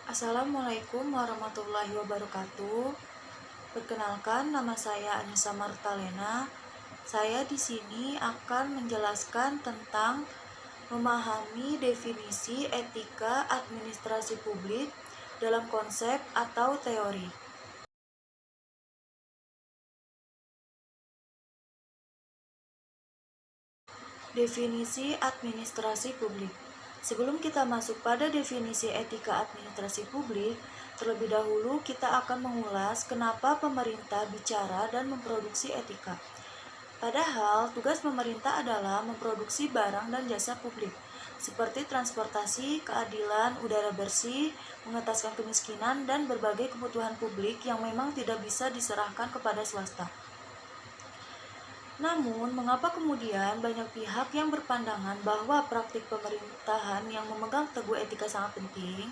Assalamualaikum warahmatullahi wabarakatuh. Perkenalkan, nama saya Anissa Martalena. Saya di sini akan menjelaskan tentang memahami definisi etika administrasi publik dalam konsep atau teori. Definisi administrasi publik. Sebelum kita masuk pada definisi etika administrasi publik, terlebih dahulu kita akan mengulas kenapa pemerintah bicara dan memproduksi etika. Padahal, tugas pemerintah adalah memproduksi barang dan jasa publik, seperti transportasi, keadilan, udara bersih, mengentaskan kemiskinan, dan berbagai kebutuhan publik yang memang tidak bisa diserahkan kepada swasta. Namun, mengapa kemudian banyak pihak yang berpandangan bahwa praktik pemerintahan yang memegang teguh etika sangat penting?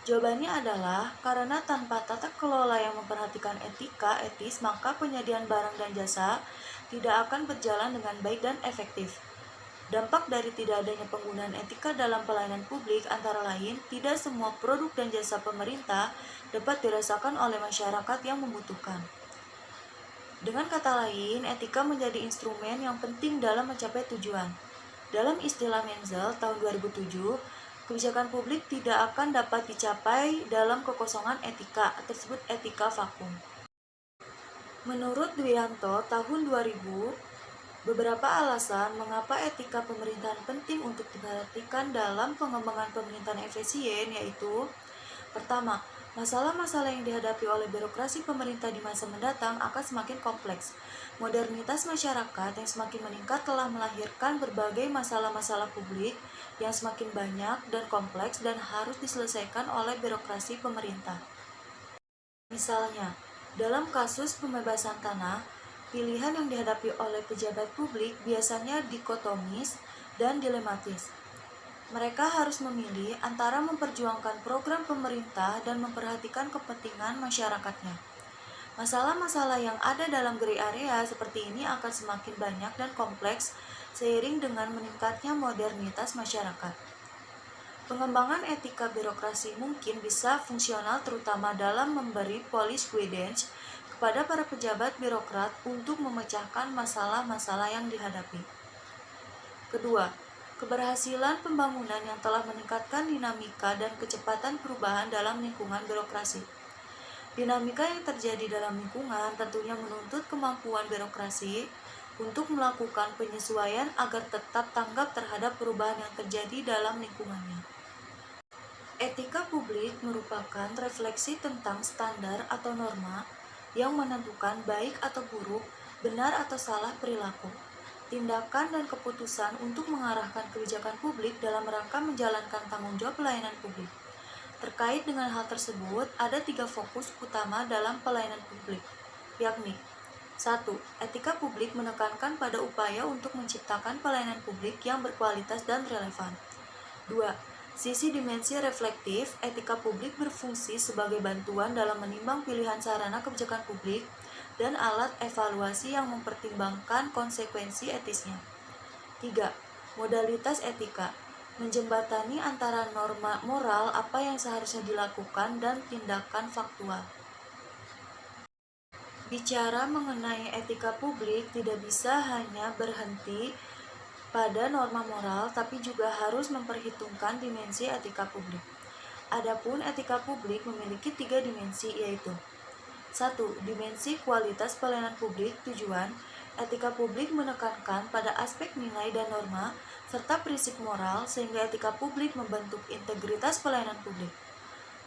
Jawabannya adalah karena tanpa tata kelola yang memperhatikan etika etis, maka penyediaan barang dan jasa tidak akan berjalan dengan baik dan efektif. Dampak dari tidak adanya penggunaan etika dalam pelayanan publik antara lain, tidak semua produk dan jasa pemerintah dapat dirasakan oleh masyarakat yang membutuhkan. Dengan kata lain, etika menjadi instrumen yang penting dalam mencapai tujuan. Dalam istilah Menzel tahun 2007, kebijakan publik tidak akan dapat dicapai dalam kekosongan etika, tersebut etika vakum. Menurut Dwianto tahun 2000, beberapa alasan mengapa etika pemerintahan penting untuk diperhatikan dalam pengembangan pemerintahan efisien, yaitu: pertama, masalah-masalah yang dihadapi oleh birokrasi pemerintah di masa mendatang akan semakin kompleks. Modernitas masyarakat yang semakin meningkat telah melahirkan berbagai masalah-masalah publik yang semakin banyak dan kompleks dan harus diselesaikan oleh birokrasi pemerintah. Misalnya, dalam kasus pembebasan tanah, pilihan yang dihadapi oleh pejabat publik biasanya dikotomis dan dilematis. Mereka harus memilih antara memperjuangkan program pemerintah dan memperhatikan kepentingan masyarakatnya. Masalah-masalah yang ada dalam gray area seperti ini akan semakin banyak dan kompleks seiring dengan meningkatnya modernitas masyarakat. Pengembangan etika birokrasi mungkin bisa fungsional terutama dalam memberi policy guidance kepada para pejabat birokrat untuk memecahkan masalah-masalah yang dihadapi. Kedua, keberhasilan pembangunan yang telah meningkatkan dinamika dan kecepatan perubahan dalam lingkungan birokrasi. Dinamika yang terjadi dalam lingkungan tentunya menuntut kemampuan birokrasi untuk melakukan penyesuaian agar tetap tanggap terhadap perubahan yang terjadi dalam lingkungannya. Etika publik merupakan refleksi tentang standar atau norma yang menentukan baik atau buruk, benar atau salah perilaku, tindakan dan keputusan untuk mengarahkan kebijakan publik dalam rangka menjalankan tanggung jawab pelayanan publik. Terkait dengan hal tersebut, ada 3 fokus utama dalam pelayanan publik, yakni: 1. Etika publik menekankan pada upaya untuk menciptakan pelayanan publik yang berkualitas dan relevan. 2. Sisi dimensi reflektif, etika publik berfungsi sebagai bantuan dalam menimbang pilihan sarana kebijakan publik dan alat evaluasi yang mempertimbangkan konsekuensi etisnya. 3. Modalitas etika, menjembatani antara norma moral apa yang seharusnya dilakukan dan tindakan faktual. Bicara mengenai etika publik tidak bisa hanya berhenti pada norma moral, tapi juga harus memperhitungkan dimensi etika publik. Adapun etika publik memiliki 3 dimensi, yaitu: 1. Dimensi kualitas pelayanan publik. Tujuan etika publik menekankan pada aspek nilai dan norma serta prinsip moral, sehingga etika publik membentuk integritas pelayanan publik.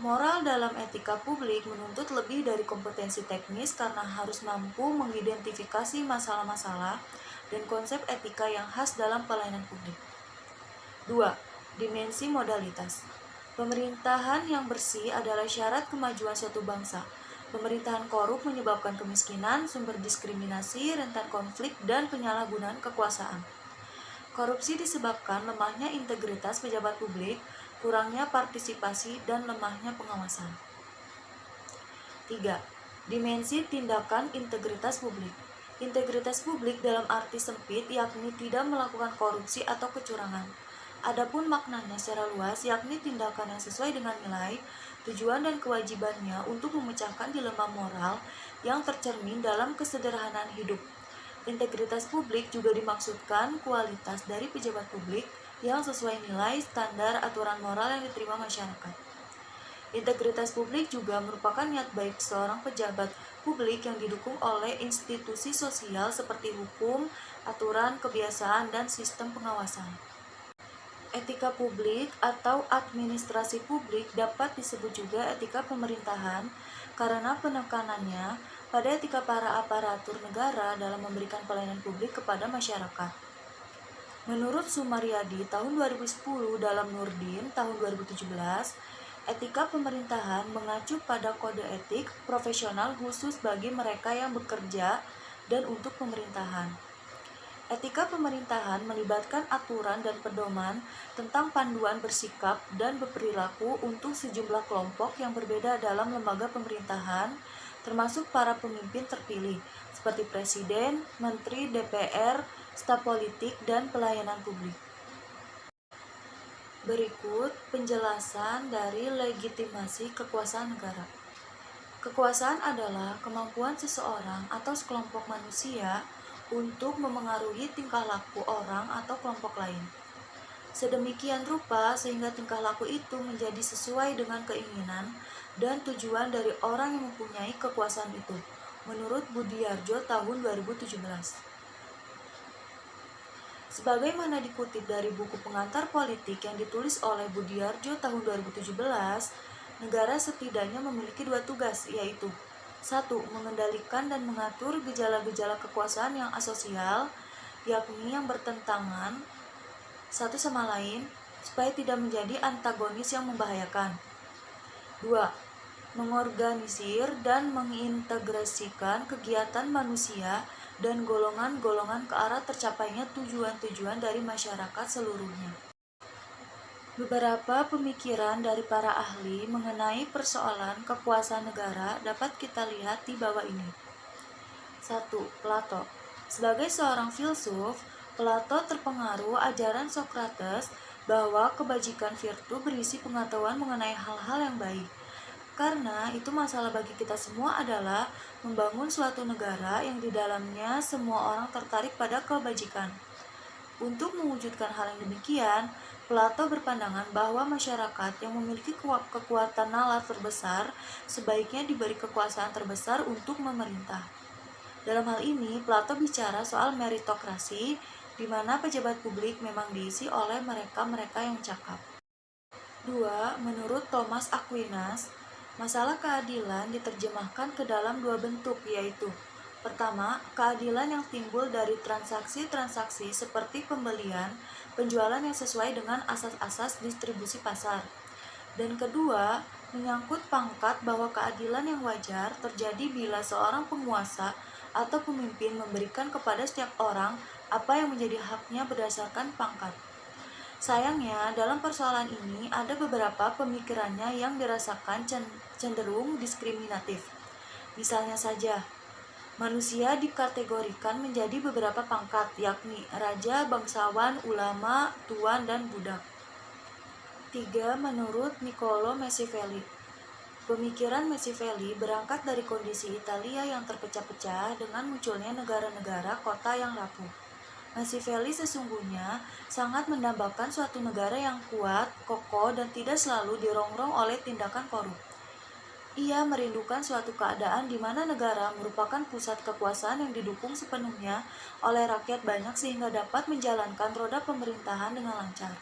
Moral dalam etika publik menuntut lebih dari kompetensi teknis karena harus mampu mengidentifikasi masalah-masalah dan konsep etika yang khas dalam pelayanan publik. 2. Dimensi modalitas. Pemerintahan yang bersih adalah syarat kemajuan suatu bangsa. Pemerintahan korup menyebabkan kemiskinan, sumber diskriminasi, rentan konflik, dan penyalahgunaan kekuasaan. Korupsi disebabkan lemahnya integritas pejabat publik, kurangnya partisipasi, dan lemahnya pengawasan. 3. Dimensi tindakan integritas publik. Integritas publik dalam arti sempit yakni tidak melakukan korupsi atau kecurangan. Adapun maknanya secara luas, yakni tindakan yang sesuai dengan nilai, tujuan dan kewajibannya untuk memecahkan dilema moral yang tercermin dalam kesederhanaan hidup. Integritas publik juga dimaksudkan kualitas dari pejabat publik yang sesuai nilai, standar, aturan moral yang diterima masyarakat. Integritas publik juga merupakan niat baik seorang pejabat publik yang didukung oleh institusi sosial seperti hukum, aturan, kebiasaan, dan sistem pengawasan. Etika publik atau administrasi publik dapat disebut juga etika pemerintahan karena penekanannya pada etika para aparatur negara dalam memberikan pelayanan publik kepada masyarakat. Menurut Sumaryadi tahun 2010 dalam Nurdin tahun 2017, etika pemerintahan mengacu pada kode etik profesional khusus bagi mereka yang bekerja dan untuk pemerintahan. Etika pemerintahan melibatkan aturan dan pedoman tentang panduan bersikap dan berperilaku untuk sejumlah kelompok yang berbeda dalam lembaga pemerintahan, termasuk para pemimpin terpilih, seperti presiden, menteri, DPR, staf politik, dan pelayanan publik. Berikut penjelasan dari legitimasi kekuasaan negara. Kekuasaan adalah kemampuan seseorang atau sekelompok manusia untuk memengaruhi tingkah laku orang atau kelompok lain. Sedemikian rupa sehingga tingkah laku itu menjadi sesuai dengan keinginan dan tujuan dari orang yang mempunyai kekuasaan itu, menurut Budiarjo tahun 2017. Sebagaimana dikutip dari buku Pengantar Politik yang ditulis oleh Budiarjo tahun 2017, negara setidaknya memiliki dua tugas, yaitu 1. Mengendalikan dan mengatur gejala-gejala kekuasaan yang asosial, yakni yang bertentangan satu sama lain, supaya tidak menjadi antagonis yang membahayakan. 2. Mengorganisir dan mengintegrasikan kegiatan manusia dan golongan-golongan ke arah tercapainya tujuan-tujuan dari masyarakat seluruhnya. Beberapa pemikiran dari para ahli mengenai persoalan kekuasaan negara dapat kita lihat di bawah ini. 1. Plato. Sebagai seorang filsuf, Plato terpengaruh ajaran Socrates bahwa kebajikan virtu berisi pengetahuan mengenai hal-hal yang baik. Karena itu masalah bagi kita semua adalah membangun suatu negara yang di dalamnya semua orang tertarik pada kebajikan. Untuk mewujudkan hal yang demikian, Plato berpandangan bahwa masyarakat yang memiliki kekuatan nalar terbesar sebaiknya diberi kekuasaan terbesar untuk memerintah. Dalam hal ini, Plato bicara soal meritokrasi, di mana pejabat publik memang diisi oleh mereka-mereka yang cakap. 2. Menurut Thomas Aquinas, masalah keadilan diterjemahkan ke dalam dua bentuk, yaitu pertama, keadilan yang timbul dari transaksi-transaksi seperti pembelian, penjualan yang sesuai dengan asas-asas distribusi pasar. Dan kedua, menyangkut pangkat bahwa keadilan yang wajar terjadi bila seorang penguasa atau pemimpin memberikan kepada setiap orang apa yang menjadi haknya berdasarkan pangkat. Sayangnya, dalam persoalan ini ada beberapa pemikirannya yang dirasakan cenderung diskriminatif. Misalnya saja, manusia dikategorikan menjadi beberapa pangkat, yakni raja, bangsawan, ulama, tuan, dan budak. 3. Menurut Niccolò Machiavelli. Pemikiran Machiavelli berangkat dari kondisi Italia yang terpecah-pecah dengan munculnya negara-negara kota yang rapuh. Machiavelli sesungguhnya sangat mendambakan suatu negara yang kuat, kokoh, dan tidak selalu dirongrong oleh tindakan korup. Ia merindukan suatu keadaan di mana negara merupakan pusat kekuasaan yang didukung sepenuhnya oleh rakyat banyak sehingga dapat menjalankan roda pemerintahan dengan lancar.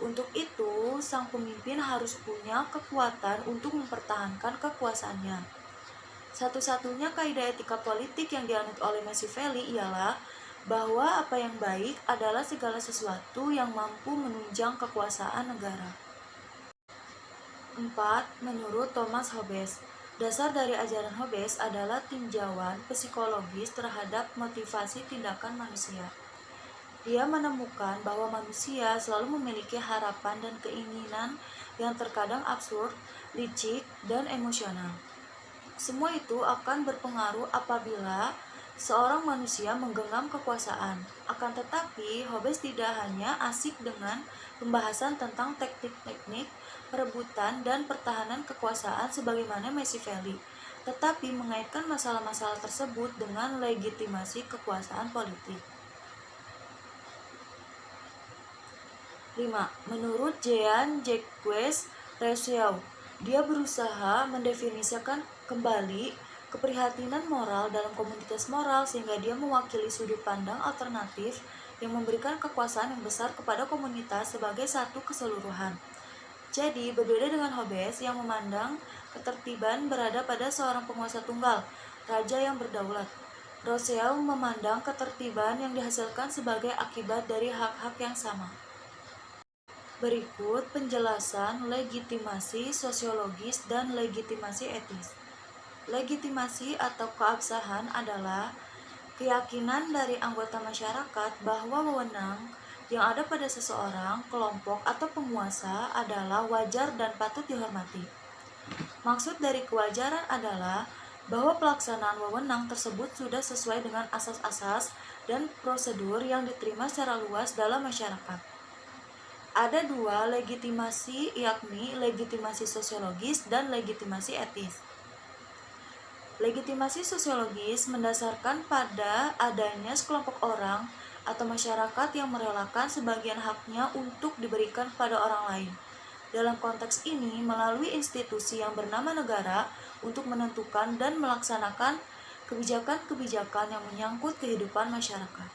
Untuk itu, sang pemimpin harus punya kekuatan untuk mempertahankan kekuasaannya. Satu-satunya kaidah etika politik yang dianut oleh Machiavelli ialah bahwa apa yang baik adalah segala sesuatu yang mampu menunjang kekuasaan negara. 4. Menurut Thomas Hobbes, dasar dari ajaran Hobbes adalah tinjauan psikologis terhadap motivasi tindakan manusia. Dia menemukan bahwa manusia selalu memiliki harapan dan keinginan yang terkadang absurd, licik, dan emosional. Semua itu akan berpengaruh apabila seorang manusia menggenggam kekuasaan. Akan tetapi, Hobbes tidak hanya asik dengan pembahasan tentang teknik-teknik perebutan dan pertahanan kekuasaan sebagaimana Machiavelli, tetapi mengaitkan masalah-masalah tersebut dengan legitimasi kekuasaan politik. 5. Menurut Jean-Jacques Rousseau, dia berusaha mendefinisikan kembali keprihatinan moral dalam komunitas moral sehingga dia mewakili sudut pandang alternatif yang memberikan kekuasaan yang besar kepada komunitas sebagai satu keseluruhan. Jadi, berbeda dengan Hobbes yang memandang ketertiban berada pada seorang penguasa tunggal, raja yang berdaulat. Rousseau memandang ketertiban yang dihasilkan sebagai akibat dari hak-hak yang sama. Berikut penjelasan legitimasi sosiologis dan legitimasi etis. Legitimasi atau keabsahan adalah keyakinan dari anggota masyarakat bahwa wewenang yang ada pada seseorang, kelompok, atau penguasa adalah wajar dan patut dihormati. Maksud dari kewajaran adalah bahwa pelaksanaan wewenang tersebut sudah sesuai dengan asas-asas dan prosedur yang diterima secara luas dalam masyarakat. Ada dua legitimasi, yakni legitimasi sosiologis dan legitimasi etis. Legitimasi sosiologis mendasarkan pada adanya sekelompok orang atau masyarakat yang merelakan sebagian haknya untuk diberikan pada orang lain. Dalam konteks ini, melalui institusi yang bernama negara untuk menentukan dan melaksanakan kebijakan-kebijakan yang menyangkut kehidupan masyarakat.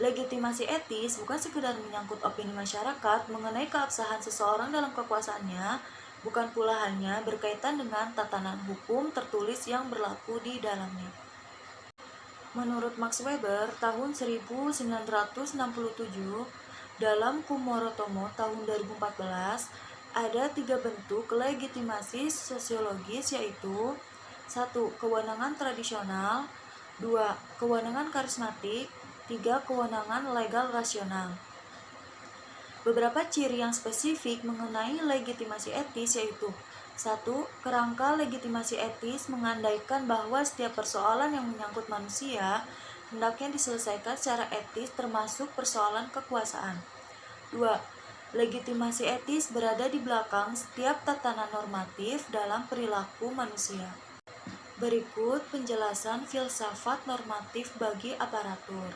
Legitimasi etis bukan sekedar menyangkut opini masyarakat mengenai keabsahan seseorang dalam kekuasaannya, bukan pula hanya berkaitan dengan tatanan hukum tertulis yang berlaku di dalamnya. Menurut Max Weber, tahun 1967, dalam Kumorotomo tahun 2014, ada 3 bentuk legitimasi sosiologis, yaitu 1. Kewenangan tradisional, 2. Kewenangan karismatik, 3. Kewenangan legal rasional. Beberapa ciri yang spesifik mengenai legitimasi etis yaitu 1. Kerangka legitimasi etis mengandaikan bahwa setiap persoalan yang menyangkut manusia hendaknya diselesaikan secara etis termasuk persoalan kekuasaan. 2. Legitimasi etis berada di belakang setiap tatanan normatif dalam perilaku manusia. Berikut penjelasan filsafat normatif bagi aparatur.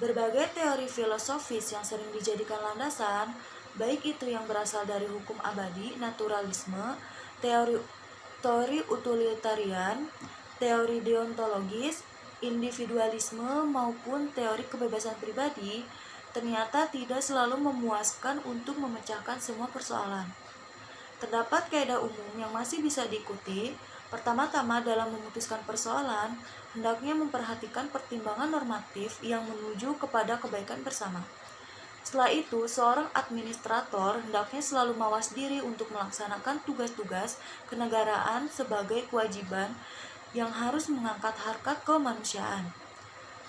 Berbagai teori filosofis yang sering dijadikan landasan, baik itu yang berasal dari hukum abadi, naturalisme, teori utilitarian, teori deontologis, individualisme, maupun teori kebebasan pribadi, ternyata tidak selalu memuaskan untuk memecahkan semua persoalan. Terdapat kaidah umum yang masih bisa diikuti. Pertama-tama, dalam memutuskan persoalan, hendaknya memperhatikan pertimbangan normatif yang menuju kepada kebaikan bersama. Setelah itu, seorang administrator hendaknya selalu mawas diri untuk melaksanakan tugas-tugas kenegaraan sebagai kewajiban yang harus mengangkat harkat kemanusiaan.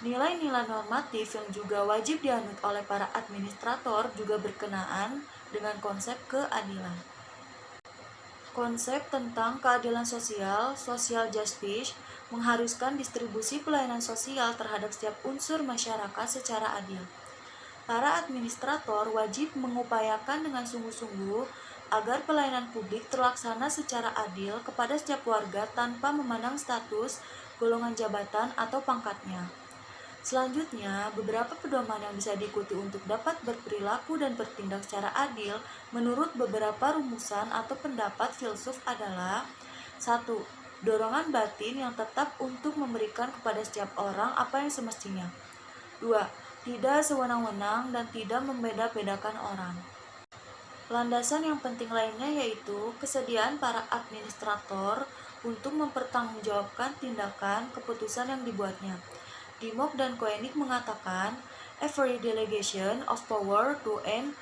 Nilai-nilai normatif yang juga wajib dianut oleh para administrator juga berkenaan dengan konsep keadilan. Konsep tentang keadilan sosial, social justice, mengharuskan distribusi pelayanan sosial terhadap setiap unsur masyarakat secara adil. Para administrator wajib mengupayakan dengan sungguh-sungguh agar pelayanan publik terlaksana secara adil kepada setiap warga tanpa memandang status, golongan jabatan, atau pangkatnya. Selanjutnya, beberapa pedoman yang bisa diikuti untuk dapat berperilaku dan bertindak secara adil menurut beberapa rumusan atau pendapat filsuf adalah 1. Dorongan batin yang tetap untuk memberikan kepada setiap orang apa yang semestinya. 2. Tidak sewenang-wenang dan tidak membeda-bedakan orang. Landasan yang penting lainnya yaitu kesediaan para administrator untuk mempertanggungjawabkan tindakan keputusan yang dibuatnya. Dimok dan Koenig mengatakan, every delegation of power to an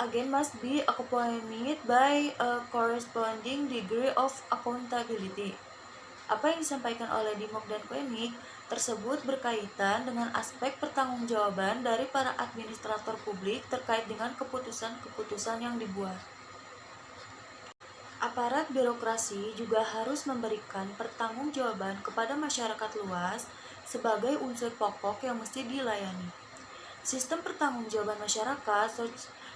agent must be accompanied by a corresponding degree of accountability. Apa yang disampaikan oleh Dimok dan Koenig tersebut berkaitan dengan aspek pertanggungjawaban dari para administrator publik terkait dengan keputusan-keputusan yang dibuat. Aparat birokrasi juga harus memberikan pertanggungjawaban kepada masyarakat luas sebagai unsur pokok yang mesti dilayani. Sistem pertanggungjawaban masyarakat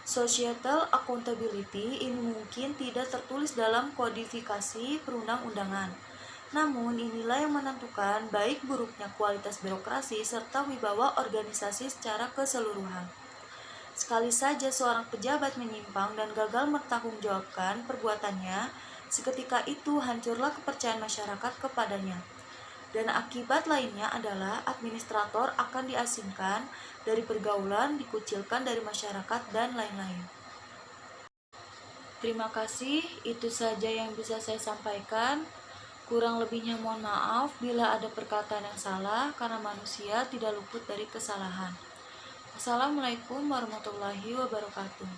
societal accountability ini mungkin tidak tertulis dalam kodifikasi perundang-undangan. Namun inilah yang menentukan baik buruknya kualitas birokrasi serta wibawa organisasi secara keseluruhan. Sekali saja seorang pejabat menyimpang dan gagal mempertanggungjawabkan perbuatannya, seketika itu hancurlah kepercayaan masyarakat kepadanya. Dan akibat lainnya adalah administrator akan diasingkan dari pergaulan, dikucilkan dari masyarakat, dan lain-lain. Terima kasih, itu saja yang bisa saya sampaikan. Kurang lebihnya mohon maaf bila ada perkataan yang salah karena manusia tidak luput dari kesalahan. Assalamualaikum warahmatullahi wabarakatuh.